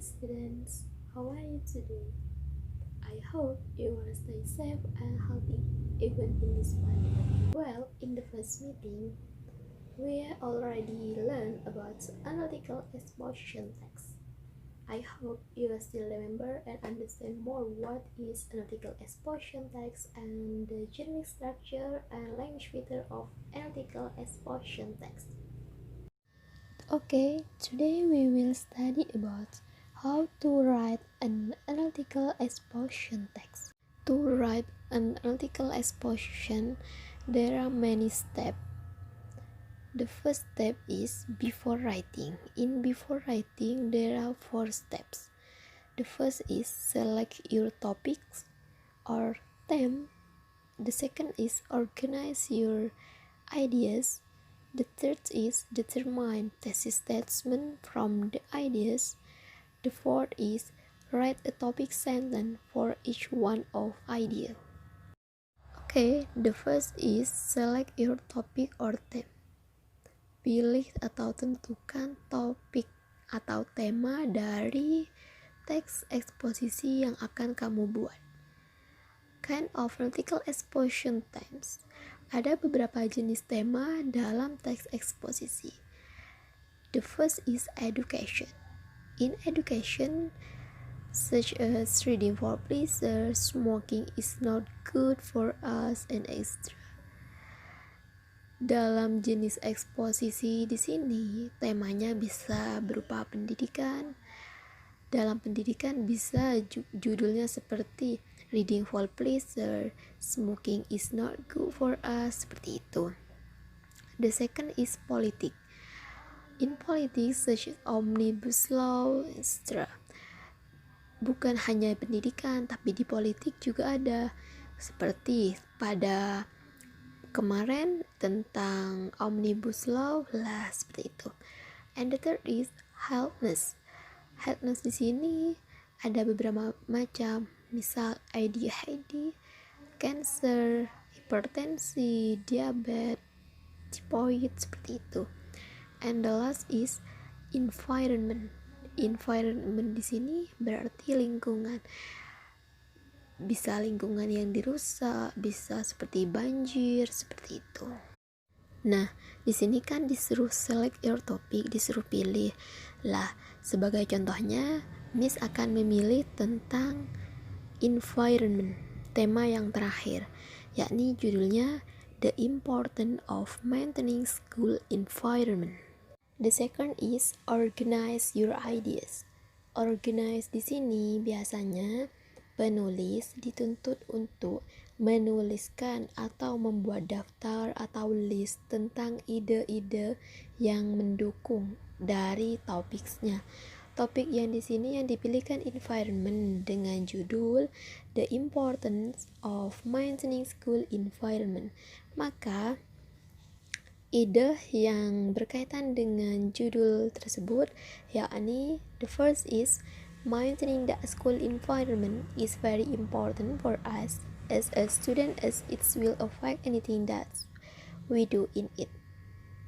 students, how are you today? I hope you will stay safe and healthy even in this pandemic. Well, in the first meeting, we already learned about analytical exposition text. I hope you will still remember and understand more what is analytical exposition text and the generic structure and language feature of analytical exposition text. Okay, today we will study about how to write an analytical exposition text. To write an analytical exposition, there are many steps. The first step is before writing. In before writing, there are 4 steps. The first is select your topics or theme. The second is organize your ideas. The third is determine thesis statement from the ideas. The fourth is write a topic sentence for each one of idea. Okay, the first is select your topic or theme. Pilih atau tentukan topik atau tema dari teks eksposisi yang akan kamu buat. Kind of analytical exposition themes. Ada beberapa jenis tema dalam teks eksposisi. The first is education. In education, such as reading for pleasure, smoking is not good for us, and etc. Dalam jenis eksposisi di sini, temanya bisa berupa pendidikan. Dalam pendidikan bisa judulnya seperti reading for pleasure, smoking is not good for us, seperti itu. The second is politics. In politics such as omnibus law, etc. Bukan hanya pendidikan, tapi di politik juga ada. Seperti pada kemarin tentang omnibus law lah, seperti itu. And the third is healthness. Healthness di sini ada beberapa macam, misal ADHD, cancer, hipertensi, diabetes, tipoid, seperti itu. And the last is environment. Environment di sini berarti lingkungan. Bisa lingkungan yang dirusak, bisa seperti banjir, seperti itu. Nah, di sini kan disuruh select your topic, disuruh pilih. Lah, sebagai contohnya, Miss akan memilih tentang environment, tema yang terakhir, yakni judulnya The Importance of Maintaining School Environment. The second is organize your ideas. Organize di sini biasanya penulis dituntut untuk menuliskan atau membuat daftar atau list tentang ide-ide yang mendukung dari topiknya. Topik yang di sini yang dipilihkan environment dengan judul The Importance of Maintaining School Environment. Maka ide yang berkaitan dengan judul tersebut yakni the first is maintaining the school environment is very important for us as a student as it will affect anything that we do in it.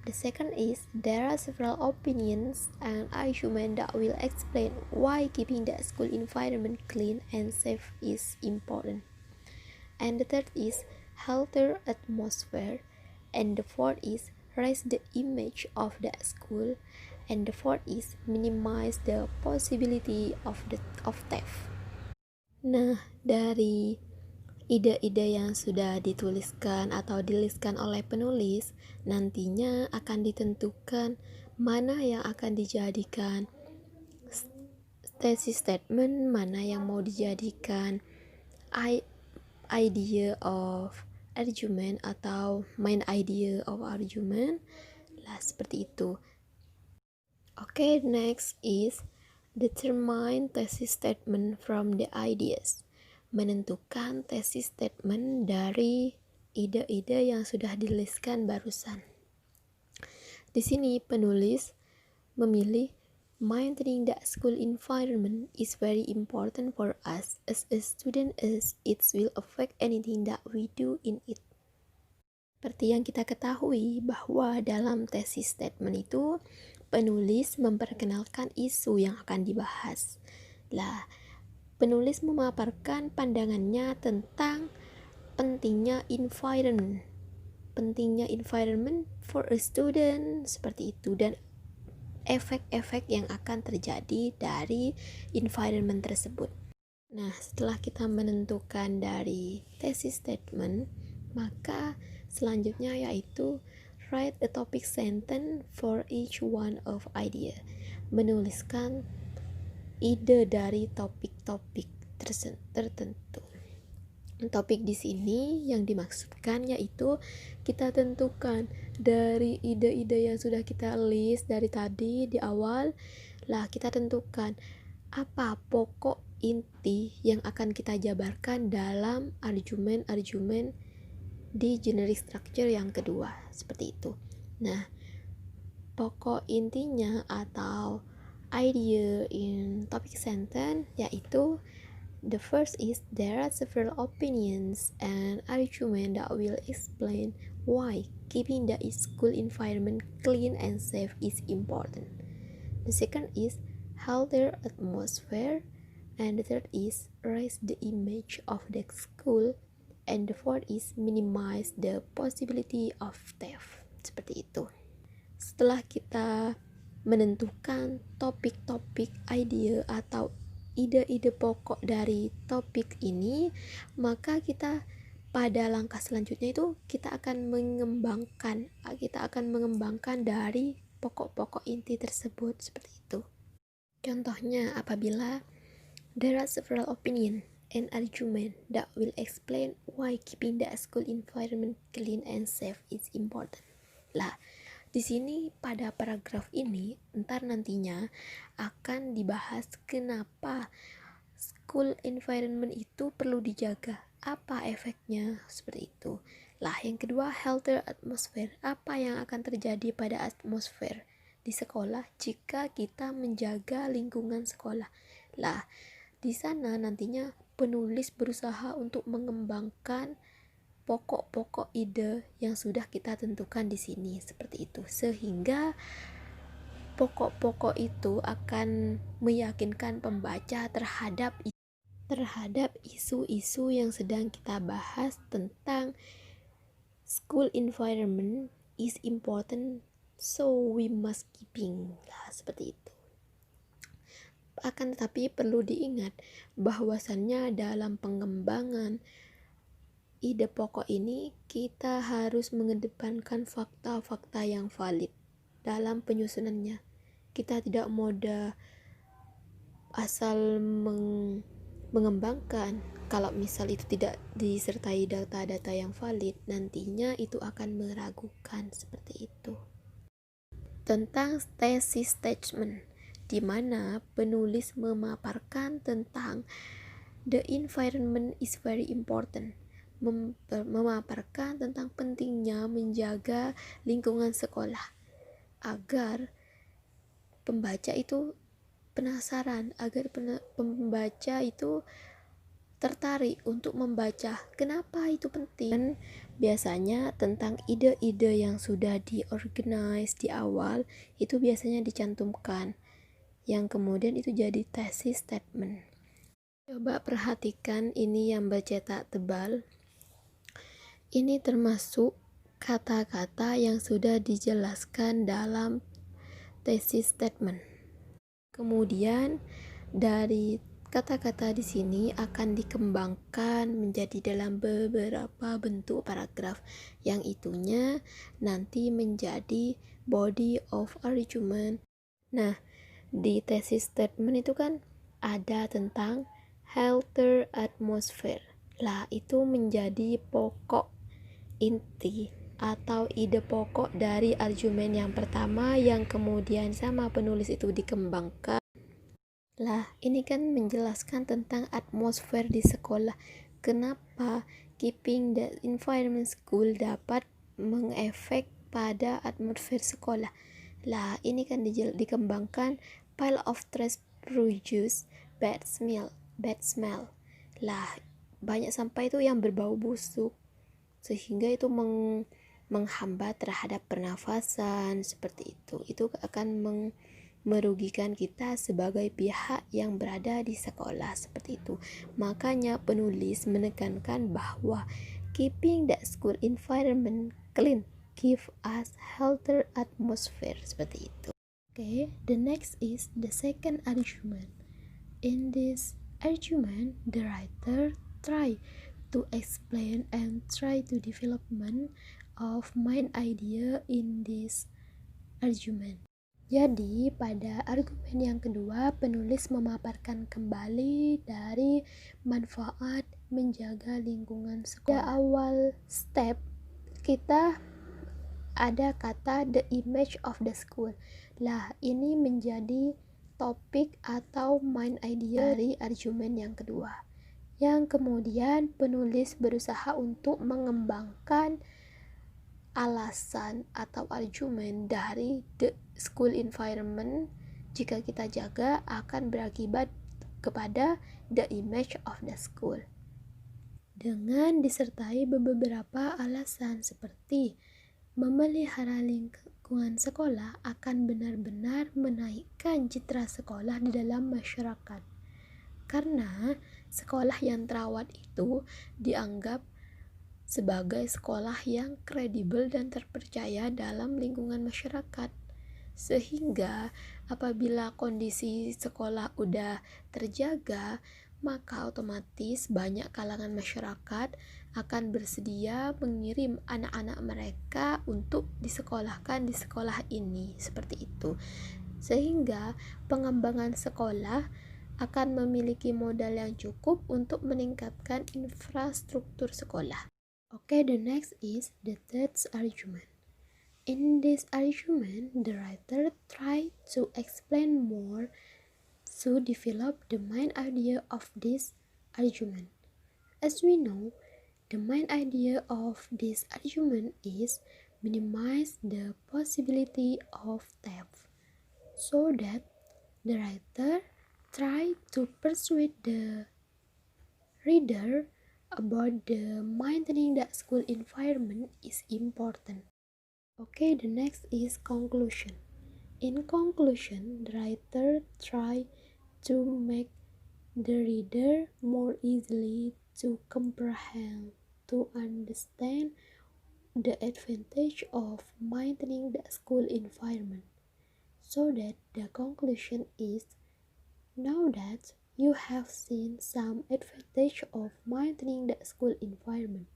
The second is there are several opinions and arguments that will explain why keeping the school environment clean and safe is important. And the third is healthier atmosphere. And the fourth is raise the image of the school. And the fourth is minimize the possibility of theft. Nah, dari ide-ide yang sudah dituliskan atau dilistkan oleh penulis, nantinya akan ditentukan mana yang akan dijadikan thesis statement, mana yang mau dijadikan idea of argument atau main idea of argument lah, seperti itu. Okay, next is determine thesis statement from the ideas. Menentukan thesis statement dari ide-ide yang sudah dilistkan barusan. Di sini penulis memilih maintaining the school environment is very important for us as a student as it will affect anything that we do in it. Seperti yang kita ketahui bahwa dalam thesis statement itu penulis memperkenalkan isu yang akan dibahas. Lah, penulis memaparkan pandangannya tentang pentingnya environment for a student, seperti itu, dan efek-efek yang akan terjadi dari environment tersebut. Nah, setelah kita menentukan dari thesis statement, maka selanjutnya yaitu write a topic sentence for each one of idea. Menuliskan ide dari topik-topik tertentu. Topik di sini yang dimaksudkan yaitu kita tentukan dari ide-ide yang sudah kita list dari tadi di awal. Lah, kita tentukan apa pokok inti yang akan kita jabarkan dalam argumen-argumen di generic structure yang kedua, seperti itu. Nah, pokok intinya atau idea in topic sentence yaitu the first is there are several opinions and arguments that will explain why keeping the school environment clean and safe is important. The second is healthier atmosphere, and the third is raise the image of the school, and the fourth is minimize the possibility of theft. Seperti itu. Setelah kita menentukan topik-topik idea atau ide-ide pokok dari topik ini, maka kita pada langkah selanjutnya itu kita akan mengembangkan dari pokok-pokok inti tersebut, seperti itu. Contohnya, apabila there are several opinion and argument that will explain why keeping the school environment clean and safe is important. Lah, di sini pada paragraf ini nantinya akan dibahas kenapa school environment itu perlu dijaga, apa efeknya, seperti itu. Lah, yang kedua, healthier atmosphere, apa yang akan terjadi pada atmosfer di sekolah jika kita menjaga lingkungan sekolah. Lah, di sana nantinya penulis berusaha untuk mengembangkan pokok-pokok ide yang sudah kita tentukan di sini, seperti itu, sehingga pokok-pokok itu akan meyakinkan pembaca terhadap isu-isu yang sedang kita bahas tentang school environment is important, so we must keeping lah, seperti itu. Akan tetapi perlu diingat bahwasannya dalam pengembangan ide pokok ini kita harus mengedepankan fakta-fakta yang valid dalam penyusunannya. Kita tidak mudah asal mengembangkan. Kalau misal itu tidak disertai data-data yang valid, nantinya itu akan meragukan, seperti itu. Tentang thesis statement, di mana penulis memaparkan tentang the environment is very important, memaparkan tentang pentingnya menjaga lingkungan sekolah agar pembaca itu penasaran, agar pembaca itu tertarik untuk membaca. Kenapa itu penting? Dan biasanya tentang ide-ide yang sudah diorganize di awal itu biasanya dicantumkan, yang kemudian itu jadi thesis statement. Coba perhatikan ini yang bercetak tebal. Ini termasuk kata-kata yang sudah dijelaskan dalam thesis statement. Kemudian dari kata-kata di sini akan dikembangkan menjadi dalam beberapa bentuk paragraf yang itunya nanti menjadi body of argument. Nah, di thesis statement itu kan ada tentang healthier atmosphere. Lah, itu menjadi pokok inti atau ide pokok dari argumen yang pertama yang kemudian sama penulis itu dikembangkan. Lah, ini kan menjelaskan tentang atmosfer di sekolah. Kenapa keeping the environment school dapat mengefek pada atmosfer sekolah. Lah, ini kan dikembangkan pile of trash produce bad smell. Lah, banyak sampah itu yang berbau busuk, sehingga itu menghambat terhadap pernafasan seperti itu. Itu akan merugikan kita sebagai pihak yang berada di sekolah seperti itu. Makanya penulis menekankan bahwa keeping the school environment clean give us healthier atmosphere seperti itu. Okay, the next is the second argument. In this argument, the writer try to explain and try to development of main idea in this argument. Jadi, pada argumen yang kedua, penulis memaparkan kembali dari manfaat menjaga lingkungan sekolah. Pada awal step, kita ada kata the image of the school. Lah, ini menjadi topik atau main idea dari argumen yang kedua. Yang kemudian penulis berusaha untuk mengembangkan alasan atau argumen dari the school environment jika kita jaga akan berakibat kepada the image of the school, dengan disertai beberapa alasan seperti memelihara lingkungan sekolah akan benar-benar menaikkan citra sekolah di dalam masyarakat, karena sekolah yang terawat itu dianggap sebagai sekolah yang kredibel dan terpercaya dalam lingkungan masyarakat. Sehingga apabila kondisi sekolah udah terjaga, maka otomatis banyak kalangan masyarakat akan bersedia mengirim anak-anak mereka untuk disekolahkan di sekolah ini, seperti itu. Sehingga pengembangan sekolah akan memiliki modal yang cukup untuk meningkatkan infrastruktur sekolah. Okay, the next is the third argument. In this argument, the writer tried to explain more to develop the main idea of this argument. As we know, the main idea of this argument is minimize the possibility of theft, so that the writer tried to persuade the reader about the maintaining the school environment is important. Okay, the next is conclusion. In conclusion, the writer tried to make the reader more easily to comprehend, to understand the advantage of maintaining the school environment. So that the conclusion is, now that you have seen some advantage of maintaining the school environment,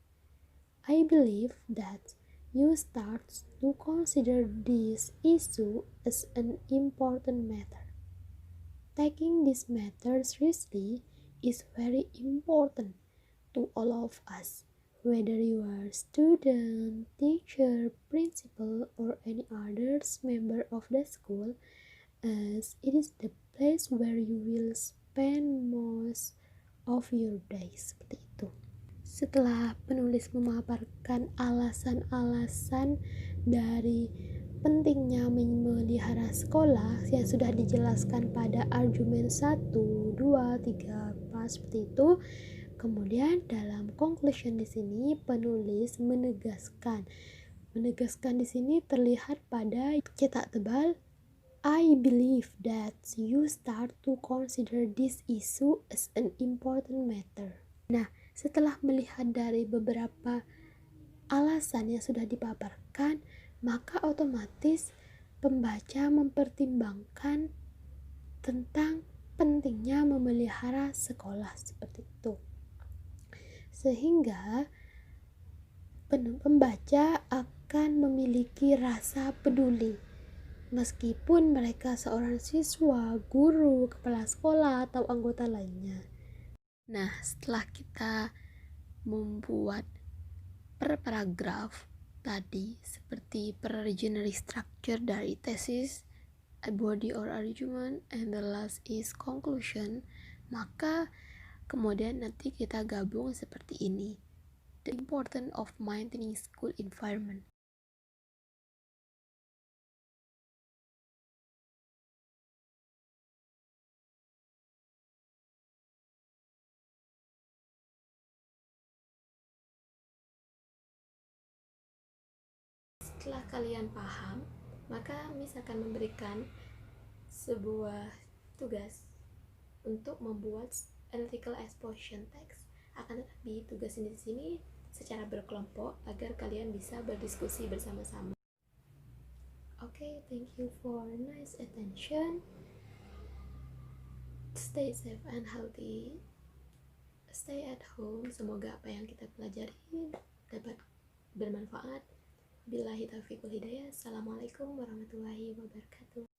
I believe that you start to consider this issue as an important matter. Taking this matter seriously is very important to all of us, whether you are student, teacher, principal, or any other member of the school, as it is the place where you will spend most of your days. Seperti itu. Setelah penulis memaparkan alasan-alasan dari pentingnya memelihara sekolah yang sudah dijelaskan pada argumen 1, 2, 3, 4 seperti itu, kemudian dalam conclusion di sini penulis menegaskan di sini terlihat pada cetak tebal, I believe that you start to consider this issue as an important matter. Nah, setelah melihat dari beberapa alasan yang sudah dipaparkan, maka otomatis pembaca mempertimbangkan tentang pentingnya memelihara sekolah seperti itu. Sehingga pembaca akan memiliki rasa peduli. Meskipun mereka seorang siswa, guru, kepala sekolah, atau anggota lainnya. Nah, setelah kita membuat per paragraf tadi seperti per generic structure dari tesis, a body or argument, and the last is conclusion, maka kemudian nanti kita gabung seperti ini. The importance of maintaining school environment. Setelah kalian paham, maka Miss akan memberikan sebuah tugas untuk membuat analytical exposition text. Akan tetapi tugas ini di sini secara berkelompok agar kalian bisa berdiskusi bersama-sama. Okay, thank you for nice attention. Stay safe and healthy. Stay at home. Semoga apa yang kita pelajari dapat bermanfaat. Billahi taufiq wal hidayah. Assalamualaikum warahmatullahi wabarakatuh.